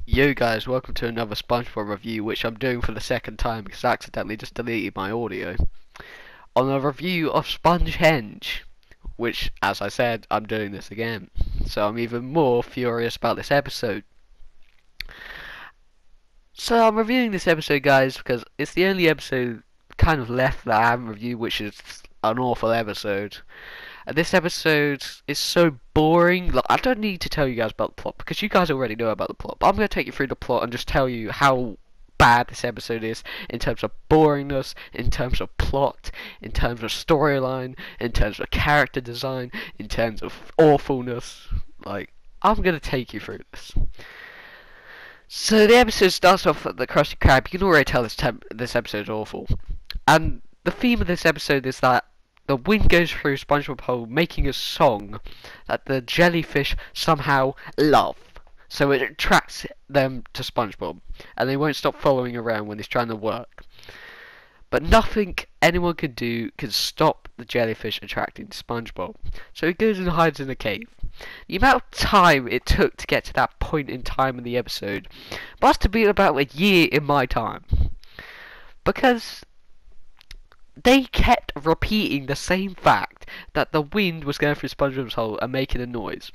Yo guys, welcome to another Spongebob review, which I'm doing for the second time because I accidentally just deleted my audio. On a review of Spongehenge, which, as I said, I'm doing this again. So I'm even more furious about this episode. So I'm reviewing this episode, guys, because it's the only episode kind of left that I haven't reviewed, which is an awful episode. And this episode is so boring. Like, I don't need to tell you guys about the plot because you guys already know about the plot. But I'm going to take you through the plot and just tell you how bad this episode is in terms of boringness, in terms of plot, in terms of storyline, in terms of character design, in terms of awfulness. Like, I'm going to take you through this. So the episode starts off at the Krusty Krab. You can already tell this episode is awful. And the theme of this episode is that the wind goes through Spongebob hole, making a song that the jellyfish somehow love. So it attracts them to Spongebob, and they won't stop following around when he's trying to work. But nothing anyone can do can stop the jellyfish attracting Spongebob. So he goes and hides in a cave. The amount of time it took to get to that point in time in the episode must have been about a year in my time. Because they kept repeating the same fact that the wind was going through SpongeBob's hole and making a noise.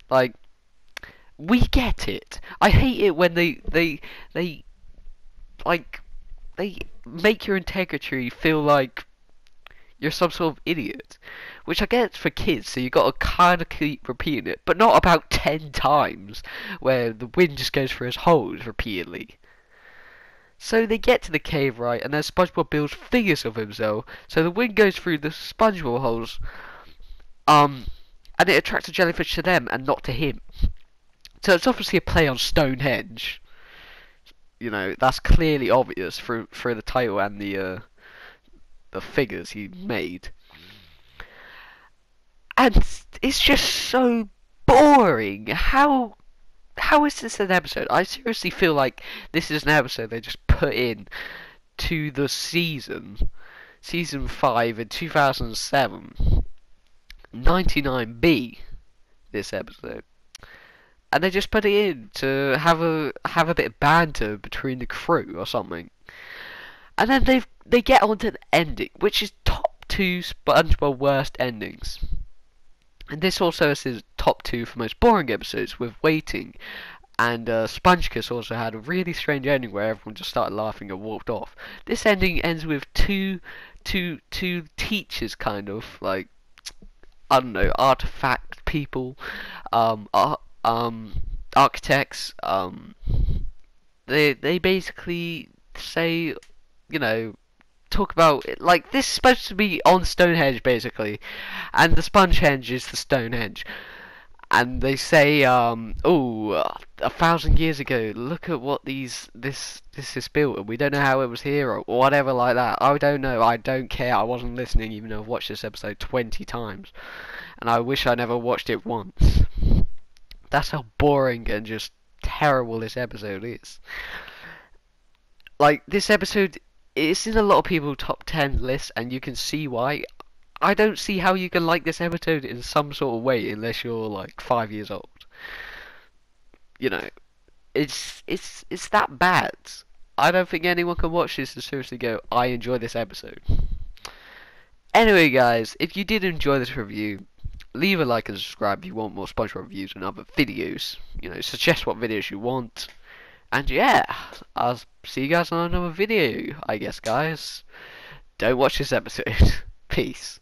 Like, we get it. I hate it when they make your integrity feel like you're some sort of idiot. Which I get for kids, so you gotta kinda keep repeating it, but not about 10 times, where the wind just goes through his holes repeatedly. So they get to the cave, right, and then SpongeBob builds figures of himself, so the wind goes through the SpongeBob holes, and it attracts a jellyfish to them and not to him. So it's obviously a play on Stonehenge. You know, that's clearly obvious through the title and the figures he made. And it's just so boring. How is this an episode? I seriously feel like this is an episode they just put in to the season 5 in 2007, 99B, this episode, and they just put it in to have a bit of banter between the crew or something, and then they get on to the ending, which is top 2 SpongeBob worst endings. And this also is his top 2 for most boring episodes, with Waiting. And Spongekiss also had a really strange ending where everyone just started laughing and walked off. This ending ends with two teachers, kind of like, I don't know, artifact people, architects. They basically say, you know, talk about it, like, this is supposed to be on Stonehenge basically, and the Spongehenge is the Stonehenge, and they say, oh, 1,000 years ago, look at what this is built, and we don't know how it was here, or whatever like that. I don't know, I don't care, I wasn't listening, even though I've watched this episode 20 times, and I wish I never watched it once. That's how boring and just terrible this episode is. Like, this episode, it's in a lot of people's top 10 lists, and you can see why. I don't see how you can like this episode in some sort of way unless you're like 5 years old. You know, it's that bad. I don't think anyone can watch this and seriously go, I enjoy this episode. Anyway, guys, if you did enjoy this review, leave a like and subscribe if you want more SpongeBob reviews and other videos. You know, suggest what videos you want. And yeah, I'll see you guys on another video, I guess, guys. Don't watch this episode. Peace.